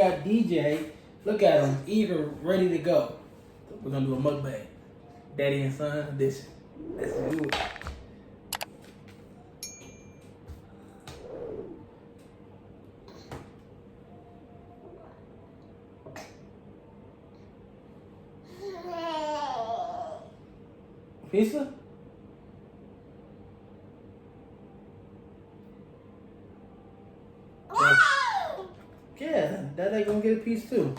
got DJ. Look at him, eager, ready to go. We're gonna do a mukbang. Daddy and son edition. Let's do it. Pizza? Yeah, Daddy gonna get a piece too.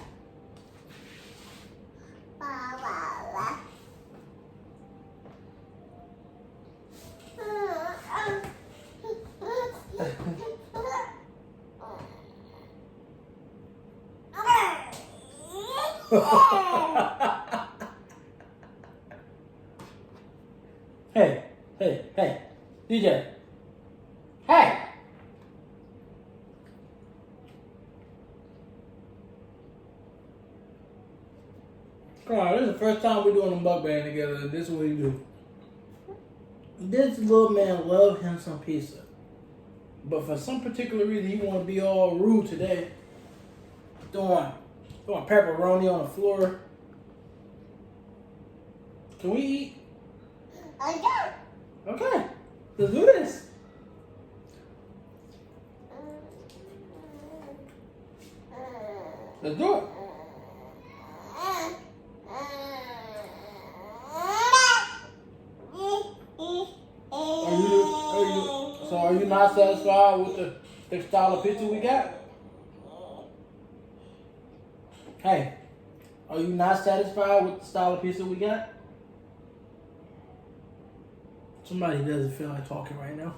Hey, DJ. Hey! Come on, this is the first time we're doing a mukbang together. This is what we do. This little man loves him some pizza. But for some particular reason, he want to be all rude today. Throwing pepperoni on the floor. Can we eat? Okay. Let's do this. Let's do it. Are you not satisfied with the style of pizza we got? Hey, are you not satisfied with the style of pizza we got? Somebody doesn't feel like talking right now.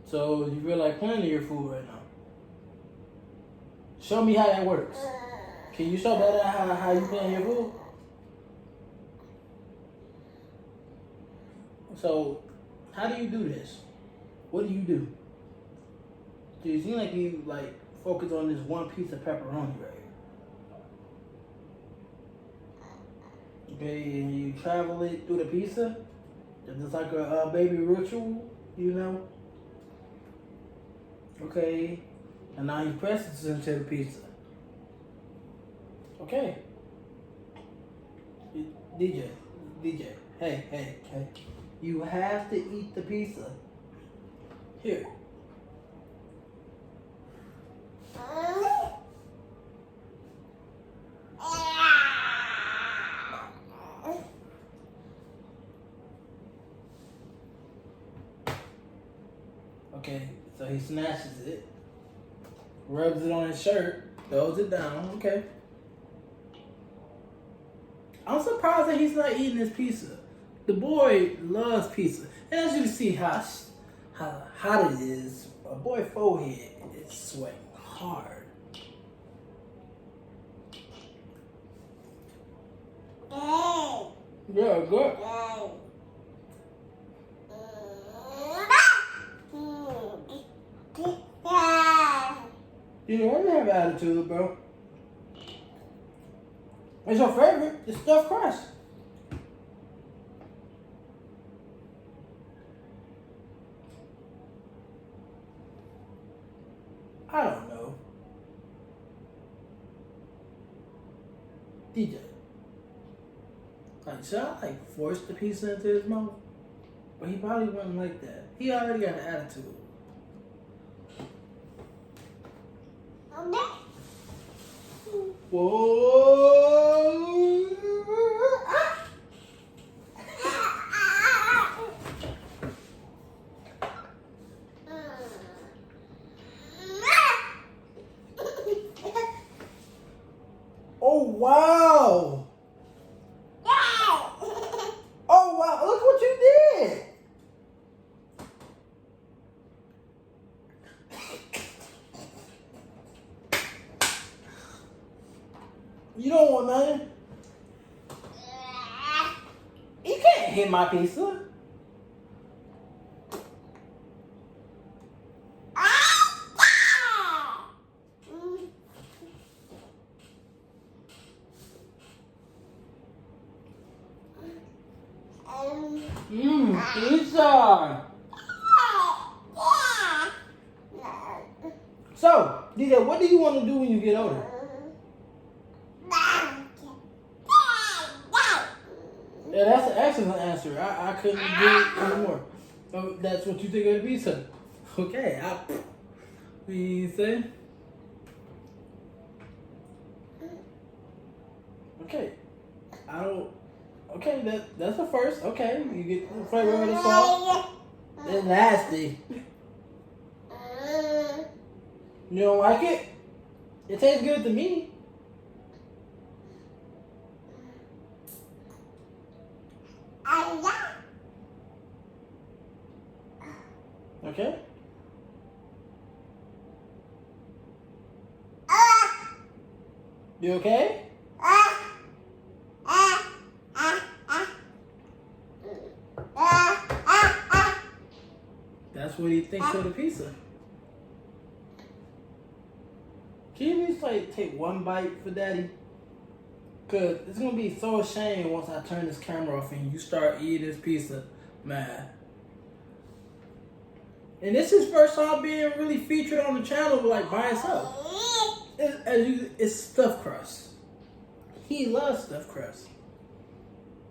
So you feel like playing your food right now? Show me how that works. Can you show that how you playing your food? So, how do you do this? What do? Do you seem like you focus on this one piece of pepperoni right here? Okay, and you travel it through the pizza? It's like a baby ritual, you know? Okay, and now you press it into the pizza. Okay. DJ, hey. You have to eat the pizza. Here. Okay, so he snatches it, rubs it on his shirt, throws it down, okay. I'm surprised that he's not eating his pizza. The boy loves pizza. And as you can see how hot it is, a boy's forehead is sweating hard. Yeah, good. You know, you have attitude, bro. What's your favorite? The stuffed crust. I don't know. DJ. Should I force the pizza into his mouth? But he probably wouldn't like that. He already got an attitude. Whoa! Oh wow! Oh wow! Look what you did! You don't want nothing? You can't hit my pizza. Pizza! So, DJ, what do you want to do when you get older? Yeah, that's an excellent answer. I couldn't agree anymore. So that's what you think of the pizza. Okay, what do you say? Okay, I don't. Okay, that's the first. Okay, you get the flavor of the salt. It's nasty. You don't like it? It tastes good to me. Okay. You okay? That's what he thinks of the pizza. Can you just like take one bite for daddy? Cause it's gonna be so ashamed once I turn this camera off and you start eating this pizza, man. And this is his first time being really featured on the channel, like by himself. It's stuffed crust. He loves stuffed crust,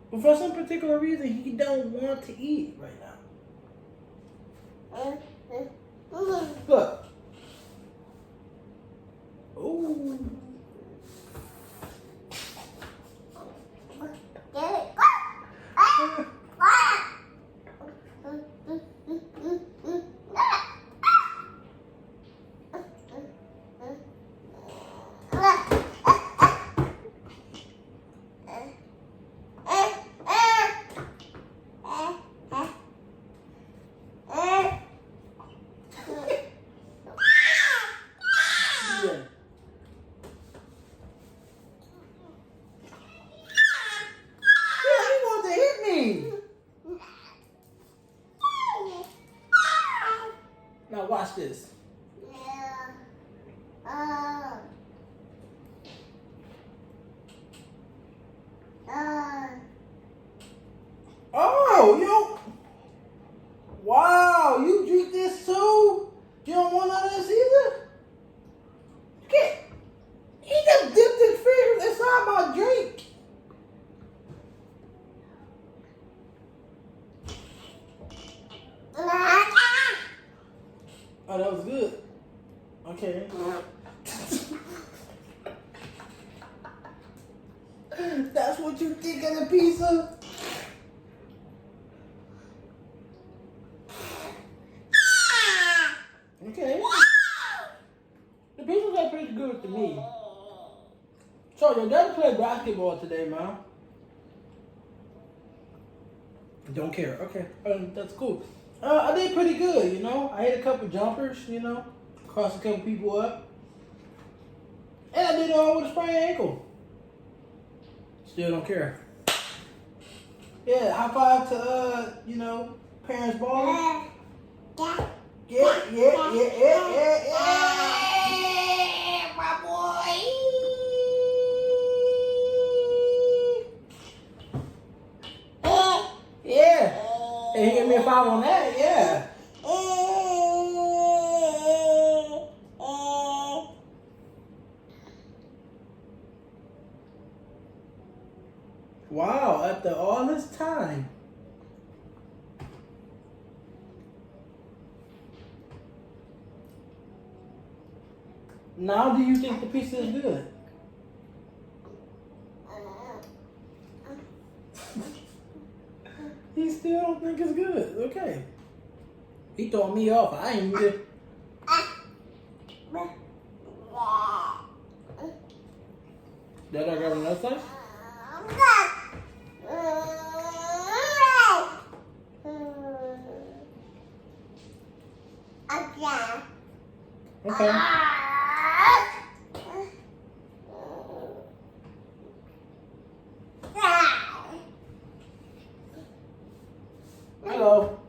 but for some particular reason, he don't want to eat right now. Look. Ooh. Now watch this. Oh, yo. Wow, you drink this too? You don't want none of this either? He just dipped his fingers inside my drink. Oh, that was good. Okay. That's what you think of the pizza? Okay. The pizza got pretty good to me. So your dad played basketball today, man. Don't care. Okay, that's cool. I did pretty good, you know. I hit a couple jumpers, you know. Crossed a couple people up. And I did it all with a sprained ankle. Still don't care. Yeah, high five to, you know, parents balling. Yeah, my boy. Yeah. And he gave me a 5 on that, yeah. Wow, after all this time. Now do you think the pizza is good? He still don't think it's good. Okay. He throwing me off. I ain't even. Did I grab another slice? Okay. Hello.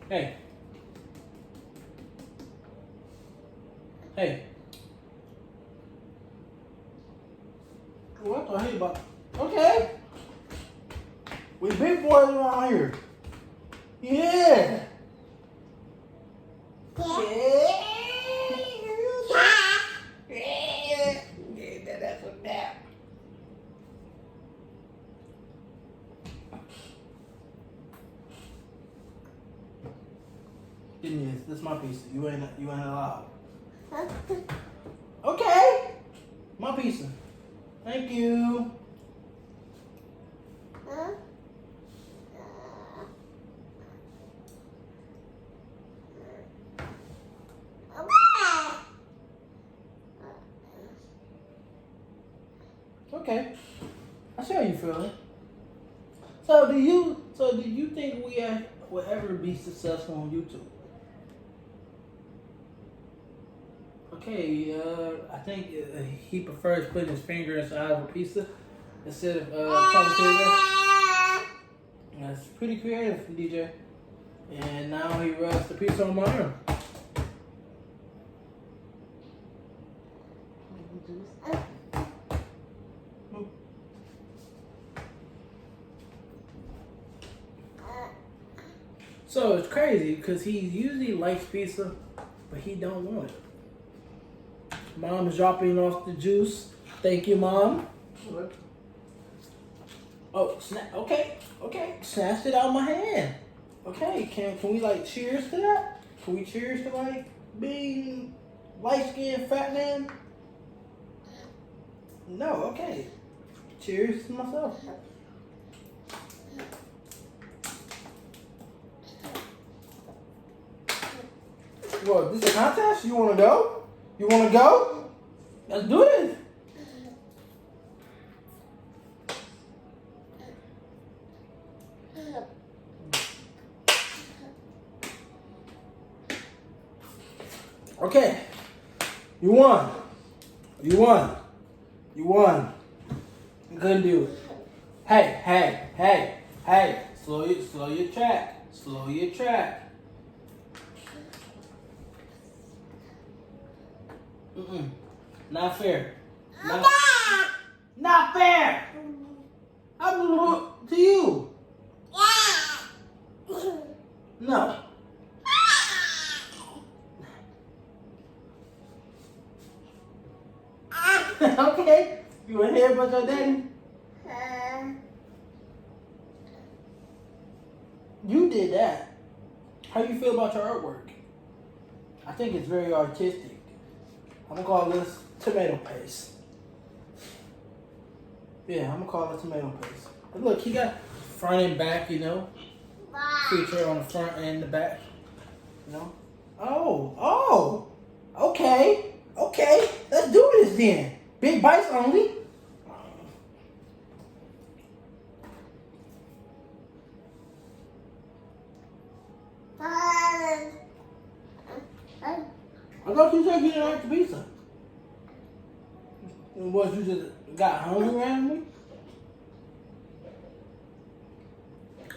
Hey. Hey. What the hell about? Okay. We big boys around here. Yeah. Yeah. my pizza. You ain't allowed. Okay. My pizza. Thank you. Okay. I see how you feeling. So do you think we will ever be successful on YouTube? Okay, I think he prefers putting his finger inside of a pizza instead of talking to it. That's pretty creative, DJ. And now he rubs the pizza on my arm. So it's crazy because he usually likes pizza, but he don't want it. Mom's dropping off the juice. Thank you, Mom. What? Oh, snap. Okay. Snatched it out of my hand. Okay, can we like cheers to that? Can we cheers to like being light-skinned fat man? No, okay. Cheers to myself. What, this is a contest? You wanna go? You wanna go? Let's do this. Okay. You won. You couldn't do it. Hey. Slow your track. Not fair. Not fair. I'm to you. No. Okay. You want to hear about your daddy? You did that. How you feel about your artwork? I think it's very artistic. I'm gonna call this tomato paste. Yeah, I'm gonna call it tomato paste. But look, he got front and back, you know. Feature on the front and the back. You know? Oh. Okay. Let's do this then. Big bites only. I thought you said you didn't like the pizza. And what, you just got hungry randomly?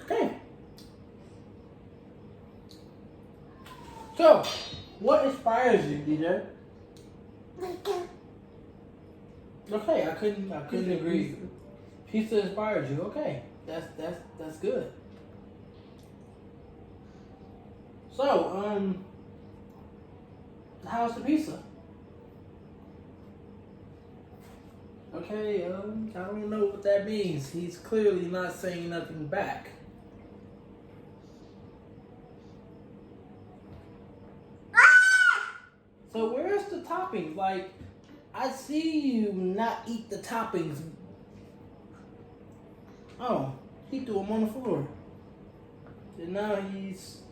Okay. So, what inspires you, DJ? Okay, I couldn't agree. Pizza inspires you. Okay, that's good. So, how's the pizza? Okay, I don't know what that means. He's clearly not saying nothing back. So where's the toppings? Like, I see you not eat the toppings. Oh, he threw them on the floor. And now he's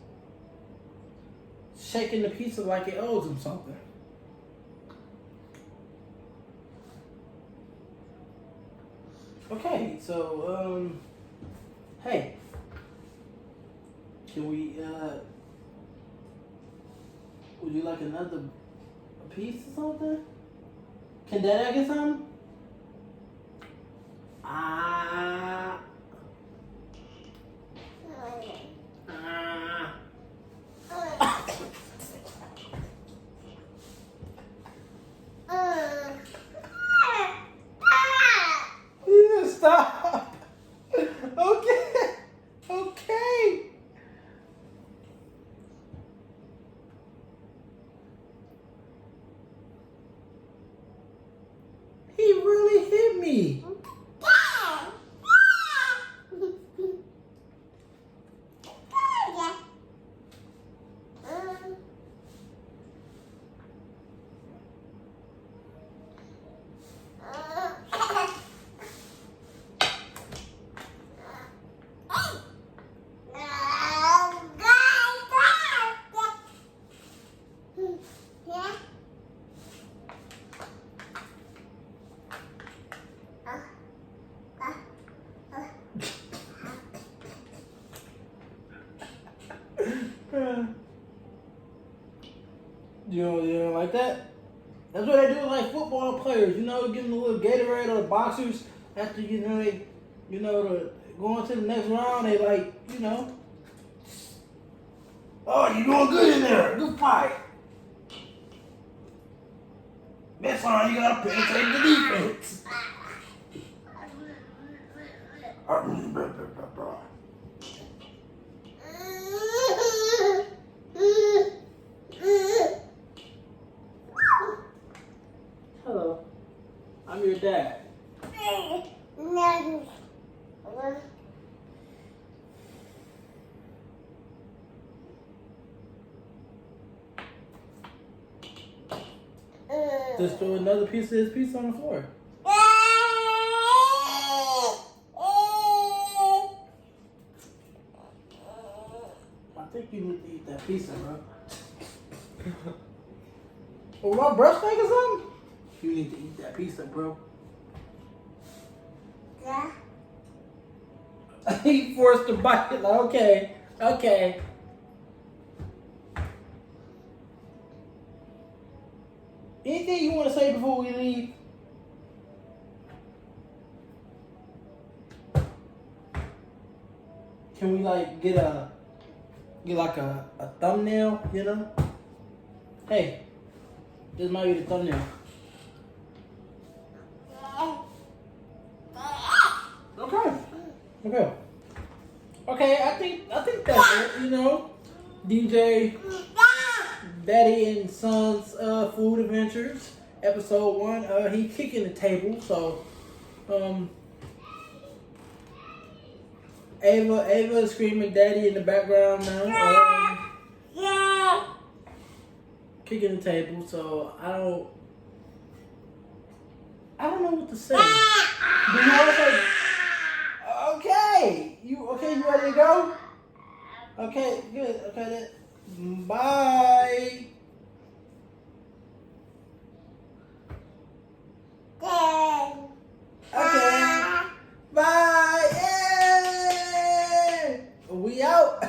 shaking the pizza like it owes him something. Okay, so, hey, can we, would you like another piece or something? Can Dad get some? You stop. Okay. He really hit me. You don't like that? That's what they do with like football players. You know, give them a little Gatorade, or the boxers after the going to the next round. They like, oh, you doing good in there. Good fight. Next time you gotta penetrate the defense. Hello, I'm your dad. Just throw another piece of his pizza on the floor. I think you need to eat that pizza, bro. Or my brush thing or something? You need to eat that pizza, bro. Yeah. He forced to bite it. Like, okay. Anything you want to say before we leave? Can we like get like a thumbnail, Hey, this might be the thumbnail. Okay, I think that's it, DJ Daddy and Son's Food Adventures, episode 1. He kicking the table, so Ava is screaming daddy in the background now. Kicking the table, so I don't know what to say. Do you want to say? Okay. You ready to go? Okay, good. Okay, bye. Okay. Bye. Yay! We out.